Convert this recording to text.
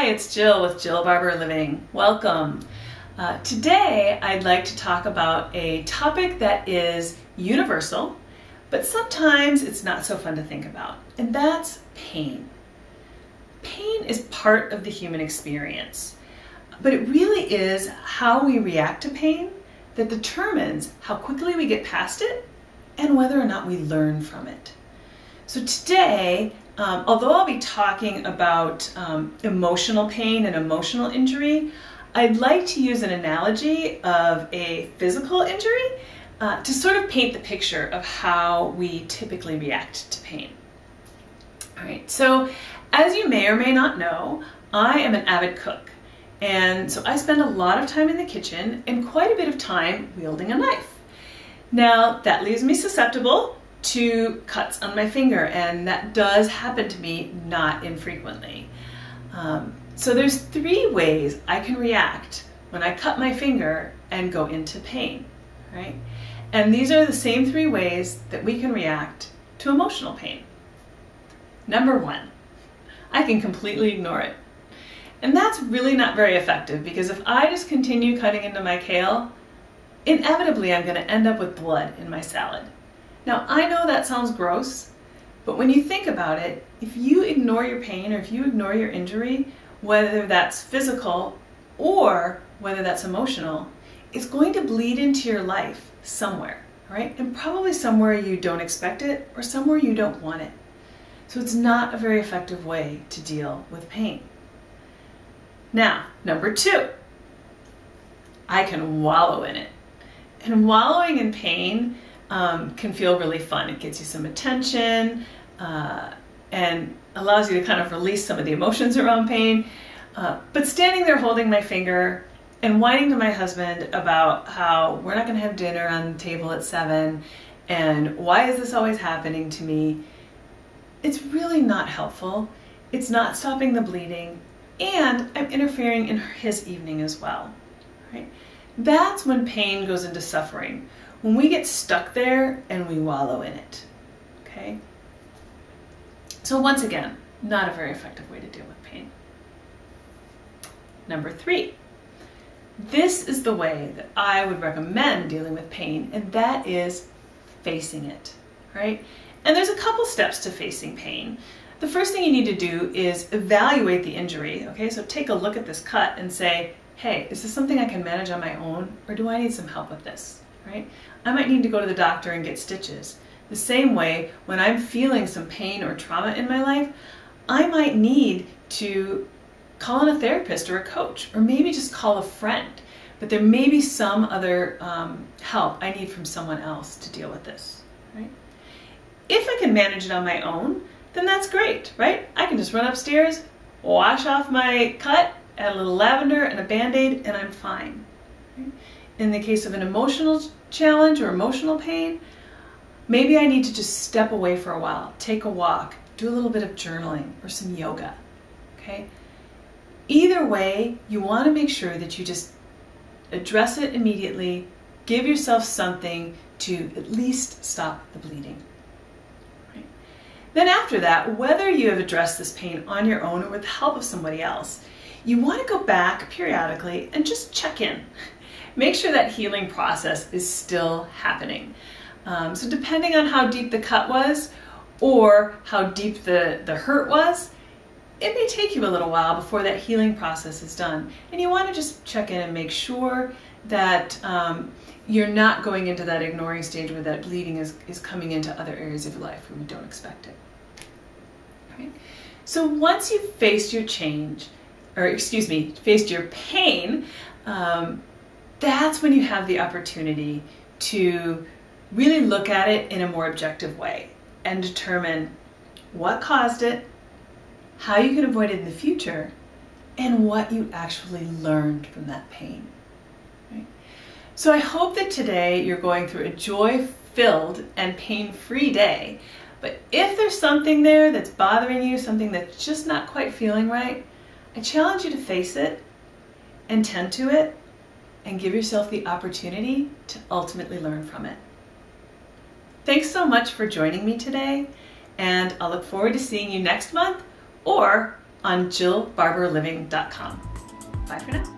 Hi, it's Jill with Jill Barber Living. Welcome. Today I'd like to talk about a topic that is universal, but sometimes it's not so fun to think about, and that's pain. Pain is part of the human experience, but it really is how we react to pain that determines how quickly we get past it and whether or not we learn from it. So today, although I'll be talking about emotional pain and emotional injury, I'd like to use an analogy of a physical injury to sort of paint the picture of how we typically react to pain. All right, so as you may or may not know, I am an avid cook. And so I spend a lot of time in the kitchen and quite a bit of time wielding a knife. Now, that leaves me susceptible to cuts on my finger, and that does happen to me not infrequently. So there's three ways I can react when I cut my finger and go into pain, right? And these are the same three ways that we can react to emotional pain. Number one, I can completely ignore it. And that's really not very effective, because if I just continue cutting into my kale, inevitably I'm going to end up with blood in my salad. Now, I know that sounds gross, but when you think about it, if you ignore your pain or if you ignore your injury, whether that's physical or whether that's emotional, it's going to bleed into your life somewhere, right? And probably somewhere you don't expect it or somewhere you don't want it. So it's not a very effective way to deal with pain. Now, number two, I can wallow in it. And wallowing in pain can feel really fun. It gets you some attention and allows you to kind of release some of the emotions around pain. But standing there holding my finger and whining to my husband about how we're not going to have dinner on the table at 7 and why is this always happening to me, it's really not helpful. It's not stopping the bleeding, and I'm interfering in his evening as well, right? That's when pain goes into suffering, when we get stuck there and we wallow in it, okay? So once again, not a very effective way to deal with pain. Number three, this is the way that I would recommend dealing with pain, and that is facing it, right? And there's a couple steps to facing pain. The first thing you need to do is evaluate the injury, okay? So take a look at this cut and say, hey, is this something I can manage on my own, or do I need some help with this, right? I might need to go to the doctor and get stitches. The same way, when I'm feeling some pain or trauma in my life, I might need to call in a therapist or a coach, or maybe just call a friend. But there may be some other help I need from someone else to deal with this, right? If I can manage it on my own, then that's great, right? I can just run upstairs, wash off my cut, add a little lavender and a Band-Aid, and I'm fine. Right? In the case of an emotional challenge or emotional pain, maybe I need to just step away for a while, take a walk, do a little bit of journaling or some yoga, okay? Either way, you want to make sure that you just address it immediately, give yourself something to at least stop the bleeding. Right? Then after that, whether you have addressed this pain on your own or with the help of somebody else, you want to go back periodically and just check in. Make sure that healing process is still happening. So depending on how deep the cut was or how deep the hurt was, it may take you a little while before that healing process is done. And you want to just check in and make sure that you're not going into that ignoring stage where that bleeding is coming into other areas of your life where you don't expect it. Right? So once you've faced your faced your pain, that's when you have the opportunity to really look at it in a more objective way and determine what caused it, how you can avoid it in the future, and what you actually learned from that pain. Right? So I hope that today you're going through a joy-filled and pain-free day, but if there's something there that's bothering you, something that's just not quite feeling right, I challenge you to face it and tend to it and give yourself the opportunity to ultimately learn from it. Thanks so much for joining me today, and I'll look forward to seeing you next month or on jillbarberliving.com. Bye for now.